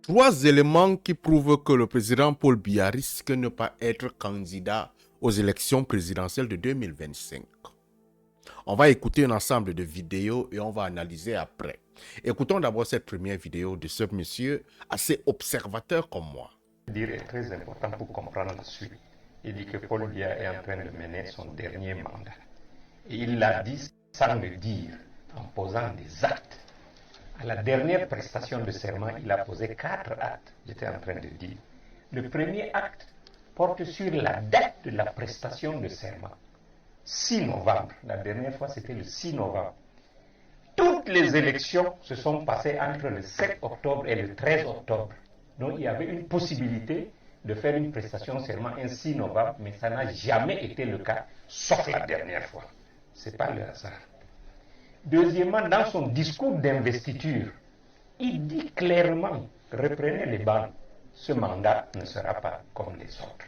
Trois éléments qui prouvent que le président Paul Biya risque de ne pas être candidat aux élections présidentielles de 2025. On va écouter un ensemble de vidéos et on va analyser après. Écoutons d'abord cette première vidéo de ce monsieur assez observateur comme moi. Dire est très important pour comprendre la suite. Il dit que Paul Biya est en train de mener son dernier mandat. Et il l'a dit sans le dire, en posant des actes. À la dernière prestation de serment, il a posé 4 actes, j'étais en train de dire. Le premier acte porte sur la date de la prestation de serment. 6 novembre, la dernière fois c'était le 6 novembre. Toutes les élections se sont passées entre le 7 octobre et le 13 octobre. Donc il y avait une possibilité de faire une prestation de serment un 6 novembre, mais ça n'a jamais été le cas, sauf la dernière fois. Ce n'est pas le hasard. Deuxièmement, dans son discours d'investiture, il dit clairement, reprenez les bancs, ce mandat ne sera pas comme les autres.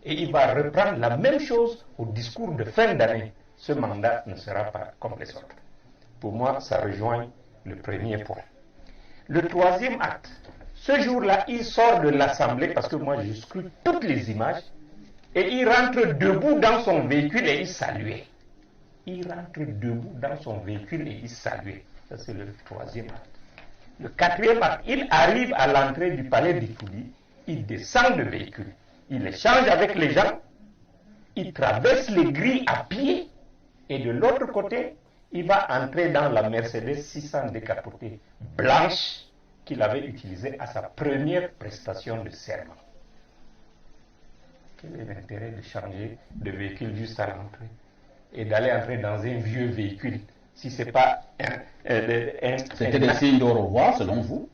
Et il va reprendre la même chose au discours de fin d'année, ce mandat ne sera pas comme les autres. Pour moi, ça rejoint le premier point. Le troisième acte, ce jour-là, il sort de l'Assemblée, parce que moi je scrute toutes les images, et il rentre debout dans son véhicule et il saluait. Il rentre debout dans son véhicule et il saluait. Ça, c'est le troisième acte. Le quatrième acte, il arrive à l'entrée du palais d'Itoudi, il descend de véhicule, il échange avec les gens, il traverse les grilles à pied, et de l'autre côté, il va entrer dans la Mercedes 600 décapotée blanche qu'il avait utilisée à sa première prestation de serment. Quel est l'intérêt de changer de véhicule juste à l'entrée et d'aller entrer dans un vieux véhicule si ce n'est pas C'était des signes de revoir selon vous?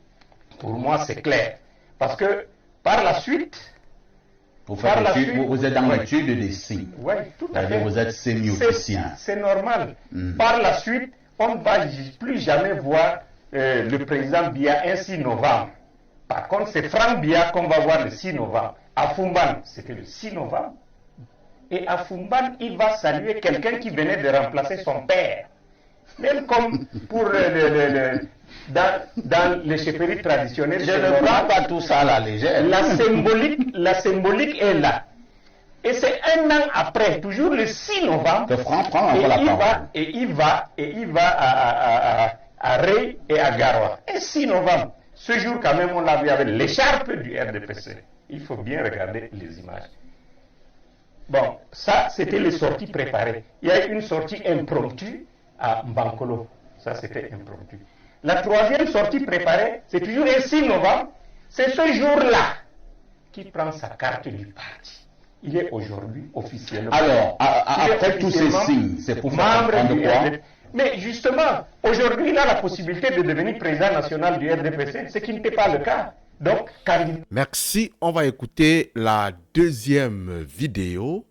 Pour moi, c'est clair. Parce que par la suite, vous êtes dans l'étude des signes. Oui, tout à fait. Vous êtes sémioticien. C'est normal. Par la suite, on ne va plus jamais voir le président Biya un 6 novembre. Par contre, c'est Franck Biya qu'on va voir le 6 novembre. À Fumban, c'était le 6 novembre. Et à Fumban, il va saluer quelqu'un qui venait de remplacer son père. Même comme pour dans les chefferies traditionnelles. Je ne prends pas tout ça à la légère. La symbolique est là. Et c'est un an après, toujours le 6 novembre, que Franck prend encore la parole. Il va à Rey et à Garoua. Et 6 novembre, ce jour quand même, on l'a vu avec l'écharpe du RDPC. Il faut bien regarder les images. Bon, ça, c'était les sorties préparées. Il y a une sortie impromptue à Mbankolo. Ça, c'était impromptu. La troisième sortie préparée, c'est toujours un 6 novembre. C'est ce jour-là qu'il prend sa carte du parti. Il est aujourd'hui officiellement. Alors, après tous ces signes, c'est pour faire comprendre quoi? Mais justement, aujourd'hui, il a la possibilité de devenir président national du RDPC, ce qui n'était pas le cas. Donc, merci. On va écouter la deuxième vidéo.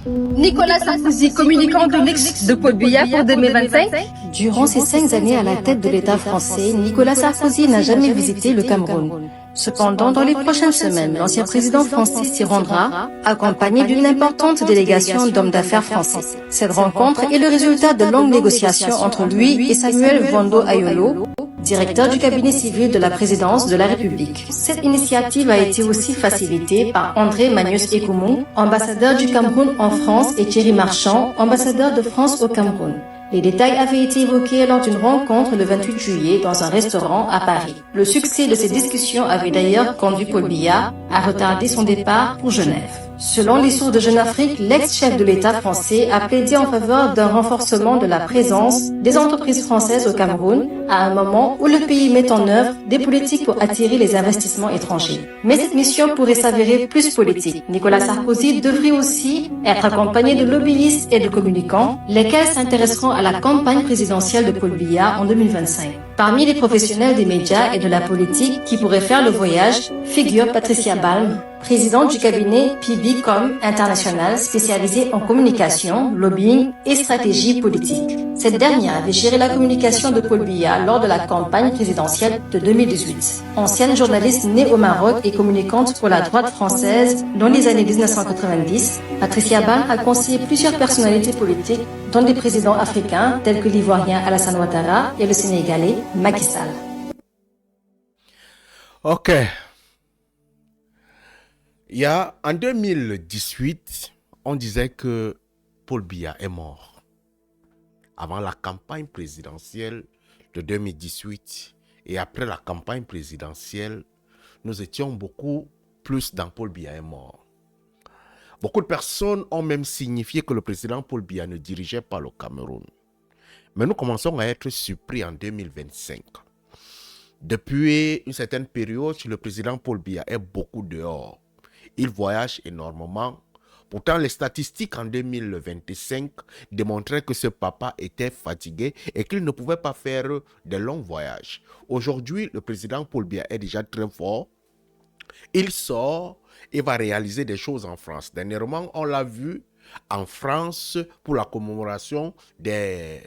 Nicolas Sarkozy, communicant de l'ex de Paul Biya pour 2025. Durant ses 5 années à la tête de l'État français, Nicolas Sarkozy n'a jamais visité le Cameroun. Cependant, dans les prochaines semaines, l'ancien président français s'y rendra, accompagné d'une importante délégation d'hommes d'affaires français. Cette rencontre est le résultat de longues négociations entre lui et Samuel Vondo Ayolo, directeur du cabinet civil de la présidence de la République. Cette initiative a été aussi facilitée par André Magnus Ekoumou, ambassadeur du Cameroun en France, et Thierry Marchand, ambassadeur de France au Cameroun. Les détails avaient été évoqués lors d'une rencontre le 28 juillet dans un restaurant à Paris. Le succès de ces discussions avait d'ailleurs conduit Paul Biya à retarder son départ pour Genève. Selon les sources de Jeune Afrique, l'ex-chef de l'État français a plaidé en faveur d'un renforcement de la présence des entreprises françaises au Cameroun à un moment où le pays met en œuvre des politiques pour attirer les investissements étrangers. Mais cette mission pourrait s'avérer plus politique. Nicolas Sarkozy devrait aussi être accompagné de lobbyistes et de communicants, lesquels s'intéresseront à la campagne présidentielle de Paul Biya en 2025. Parmi les professionnels des médias et de la politique qui pourraient faire le voyage figure Patricia Balm, présidente du cabinet PBCom International spécialisé en communication, lobbying et stratégie politique. Cette dernière avait géré la communication de Paul Biya lors de la campagne présidentielle de 2018. Ancienne journaliste née au Maroc et communicante pour la droite française dans les années 1990, Patricia Balm a conseillé plusieurs personnalités politiques, dont des présidents africains tels que l'Ivoirien Alassane Ouattara et le Sénégalais Macky Sall. Ok. En 2018, on disait que Paul Biya est mort. Avant la campagne présidentielle de 2018 et après la campagne présidentielle, nous étions beaucoup plus dans Paul Biya est mort. Beaucoup de personnes ont même signifié que le président Paul Biya ne dirigeait pas le Cameroun. Mais nous commençons à être surpris en 2025. Depuis une certaine période, le président Paul Biya est beaucoup dehors. Il voyage énormément. Pourtant, les statistiques en 2025 démontraient que ce papa était fatigué et qu'il ne pouvait pas faire de longs voyages. Aujourd'hui, le président Paul Biya est déjà très fort. Il sort et va réaliser des choses en France. Dernièrement, on l'a vu en France pour la commémoration des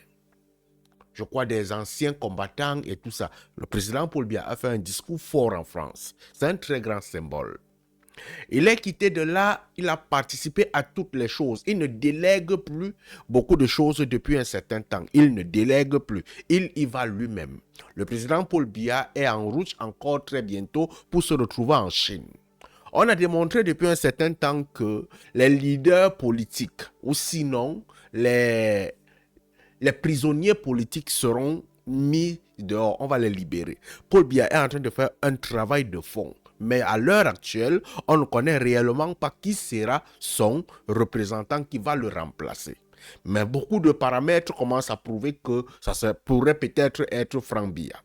anciens combattants et tout ça. Le président Paul Biya a fait un discours fort en France. C'est un très grand symbole. Il est quitté de là, il a participé à toutes les choses. Il ne délègue plus beaucoup de choses depuis un certain temps. Il ne délègue plus. Il y va lui-même. Le président Paul Biya est en route encore très bientôt pour se retrouver en Chine. On a démontré depuis un certain temps que les leaders politiques, ou sinon les prisonniers politiques seront mis dehors. On va les libérer. Paul Biya est en train de faire un travail de fond. Mais à l'heure actuelle, on ne connaît réellement pas qui sera son représentant qui va le remplacer. Mais beaucoup de paramètres commencent à prouver que ça pourrait peut-être être Franck Biya.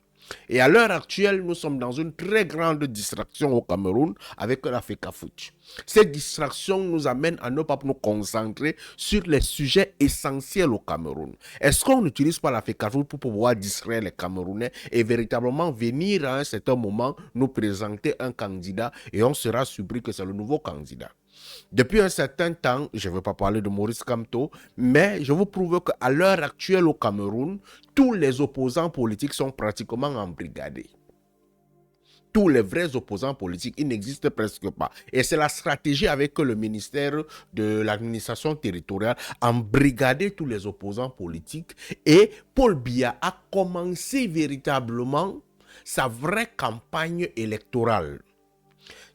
Et à l'heure actuelle, nous sommes dans une très grande distraction au Cameroun avec la FECAFOOT. Cette distraction nous amène à ne pas nous concentrer sur les sujets essentiels au Cameroun. Est-ce qu'on n'utilise pas la FECAFOOT pour pouvoir distraire les Camerounais et véritablement venir à un certain moment nous présenter un candidat et on sera surpris que c'est le nouveau candidat? Depuis un certain temps, je ne veux pas parler de Maurice Kamto, mais je vous prouve qu'à l'heure actuelle au Cameroun, tous les opposants politiques sont pratiquement embrigadés. Tous les vrais opposants politiques, ils n'existent presque pas. Et c'est la stratégie avec le ministère de l'administration territoriale, embrigader tous les opposants politiques. Et Paul Biya a commencé véritablement sa vraie campagne électorale.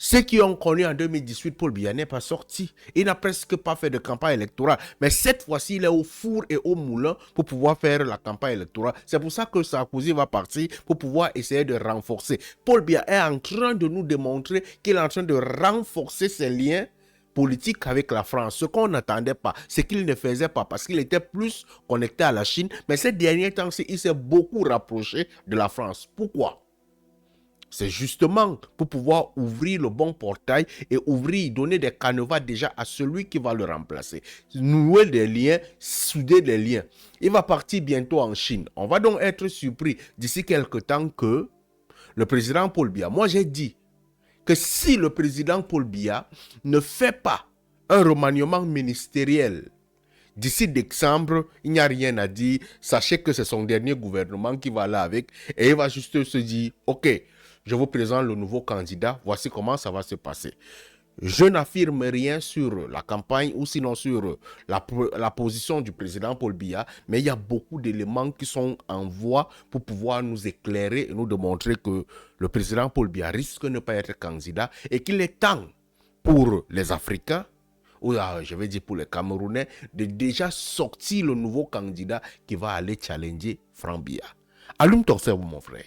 Ceux qui ont connu en 2018, Paul Biya n'est pas sorti. Il n'a presque pas fait de campagne électorale. Mais cette fois-ci, il est au four et au moulin pour pouvoir faire la campagne électorale. C'est pour ça que Sarkozy va partir pour pouvoir essayer de renforcer. Paul Biya est en train de nous démontrer qu'il est en train de renforcer ses liens politiques avec la France. Ce qu'on n'attendait pas, c'est qu'il ne faisait pas parce qu'il était plus connecté à la Chine. Mais ces derniers temps, il s'est beaucoup rapproché de la France. Pourquoi ? C'est justement pour pouvoir ouvrir le bon portail et donner des canevas déjà à celui qui va le remplacer. Nouer des liens, souder des liens. Il va partir bientôt en Chine. On va donc être surpris d'ici quelque temps que le président Paul Biya, moi j'ai dit que si le président Paul Biya ne fait pas un remaniement ministériel d'ici décembre, il n'y a rien à dire. Sachez que c'est son dernier gouvernement qui va là avec et il va juste se dire, ok, je vous présente le nouveau candidat, voici comment ça va se passer. Je n'affirme rien sur la campagne ou sinon sur la position du président Paul Biya, mais il y a beaucoup d'éléments qui sont en voie pour pouvoir nous éclairer et nous démontrer que le président Paul Biya risque de ne pas être candidat et qu'il est temps pour les Africains, ou je vais dire pour les Camerounais, de déjà sortir le nouveau candidat qui va aller challenger Franck Biya. Allume ton cerveau, mon frère.